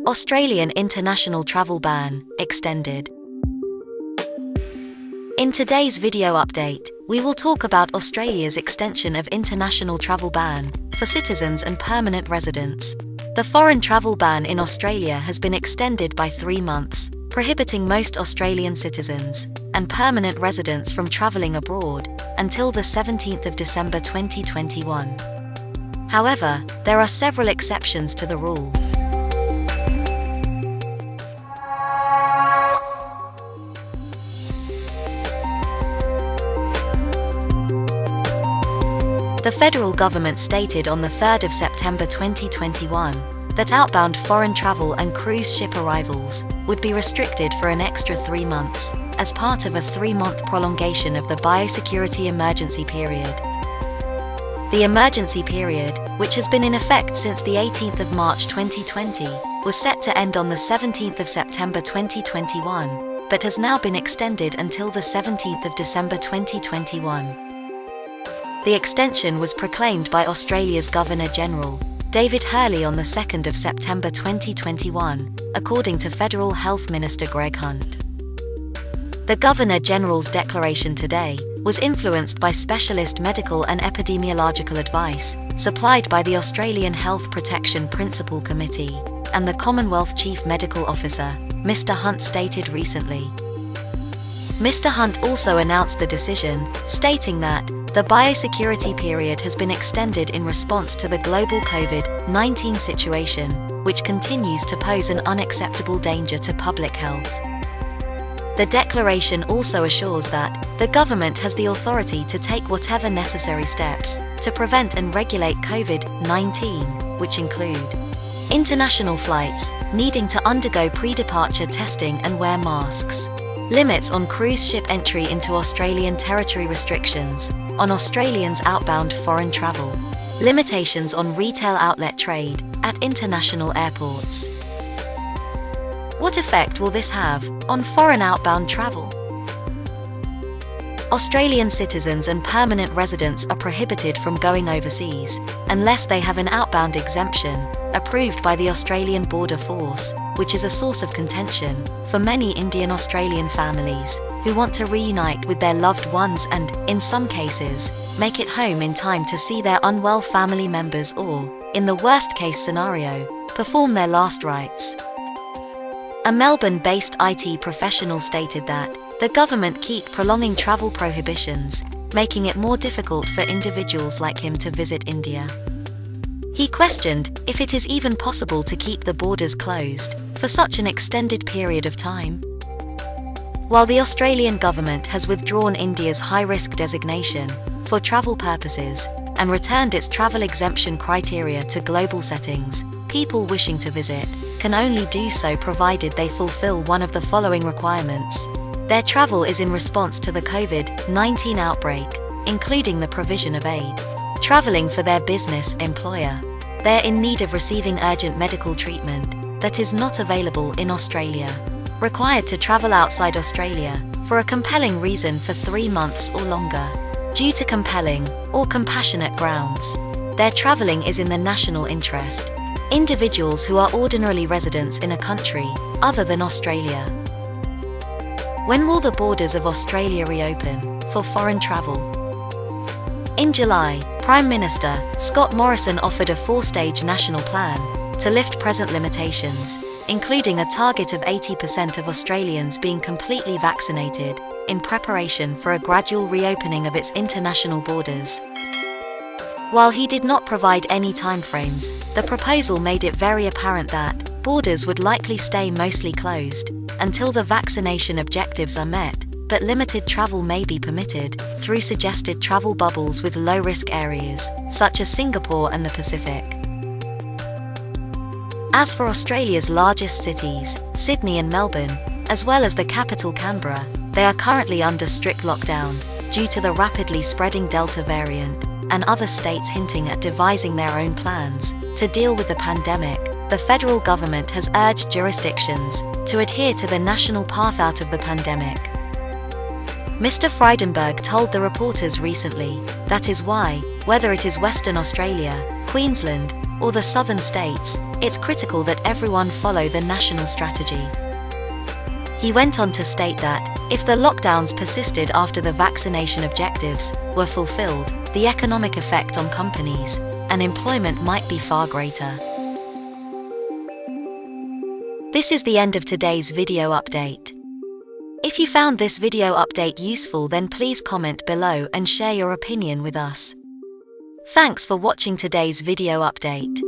Australian international travel ban extended. In today's video update, we will talk about Australia's extension of international travel ban for citizens and permanent residents. The foreign travel ban in Australia has been extended by 3 months, prohibiting most Australian citizens and permanent residents from travelling abroad until the 17th of December 2021. However, there are several exceptions to the rule. The federal government stated on the 3rd of September 2021 that outbound foreign travel and cruise ship arrivals would be restricted for an extra 3 months as part of a 3-month prolongation of the biosecurity emergency period. The emergency period, which has been in effect since the 18th of March 2020, was set to end on the 17th of September 2021, but has now been extended until the 17th of December 2021. The extension was proclaimed by Australia's Governor-General, David Hurley, on the 2nd of September 2021, according to Federal Health Minister Greg Hunt. The Governor-General's declaration today was influenced by specialist medical and epidemiological advice supplied by the Australian Health Protection Principal Committee and the Commonwealth Chief Medical Officer, Mr. Hunt stated recently. Mr. Hunt also announced the decision, stating that the biosecurity period has been extended in response to the global COVID-19 situation, which continues to pose an unacceptable danger to public health. The declaration also assures that the government has the authority to take whatever necessary steps to prevent and regulate COVID-19, which include international flights needing to undergo pre-departure testing and wear masks, limits on cruise ship entry into Australian territory, restrictions on Australians' outbound foreign travel, limitations on retail outlet trade at international airports. What effect will this have on foreign outbound travel? Australian citizens and permanent residents are prohibited from going overseas unless they have an outbound exemption approved by the Australian Border Force, which is a source of contention for many Indian-Australian families who want to reunite with their loved ones and, in some cases, make it home in time to see their unwell family members or, in the worst-case scenario, perform their last rites. A Melbourne-based IT professional stated that the government keep prolonging travel prohibitions, making it more difficult for individuals like him to visit India. He questioned if it is even possible to keep the borders closed for such an extended period of time. While the Australian government has withdrawn India's high-risk designation for travel purposes and returned its travel exemption criteria to global settings, people wishing to visit can only do so provided they fulfill one of the following requirements. Their travel is in response to the COVID-19 outbreak, including the provision of aid, traveling for their business employer, they're in need of receiving urgent medical treatment that is not available in Australia, required to travel outside Australia for a compelling reason for 3 months or longer, due to compelling or compassionate grounds. Their travelling is in the national interest. Individuals who are ordinarily residents in a country other than Australia. When will the borders of Australia reopen for foreign travel? In July, Prime Minister Scott Morrison offered a 4-stage national plan to lift present limitations, including a target of 80% of Australians being completely vaccinated, in preparation for a gradual reopening of its international borders. While he did not provide any timeframes, the proposal made it very apparent that borders would likely stay mostly closed until the vaccination objectives are met, but limited travel may be permitted through suggested travel bubbles with low-risk areas, such as Singapore and the Pacific. As for Australia's largest cities, Sydney and Melbourne, as well as the capital Canberra, they are currently under strict lockdown due to the rapidly spreading Delta variant, and other states hinting at devising their own plans to deal with the pandemic. The federal government has urged jurisdictions to adhere to the national path out of the pandemic. Mr. Frydenberg told the reporters recently, that is why, whether it is Western Australia, Queensland, or the southern states, it's critical that everyone follow the national strategy. He went on to state that, if the lockdowns persisted after the vaccination objectives were fulfilled, the economic effect on companies and employment might be far greater. This is the end of today's video update. If you found this video update useful, then please comment below and share your opinion with us. Thanks for watching today's video update.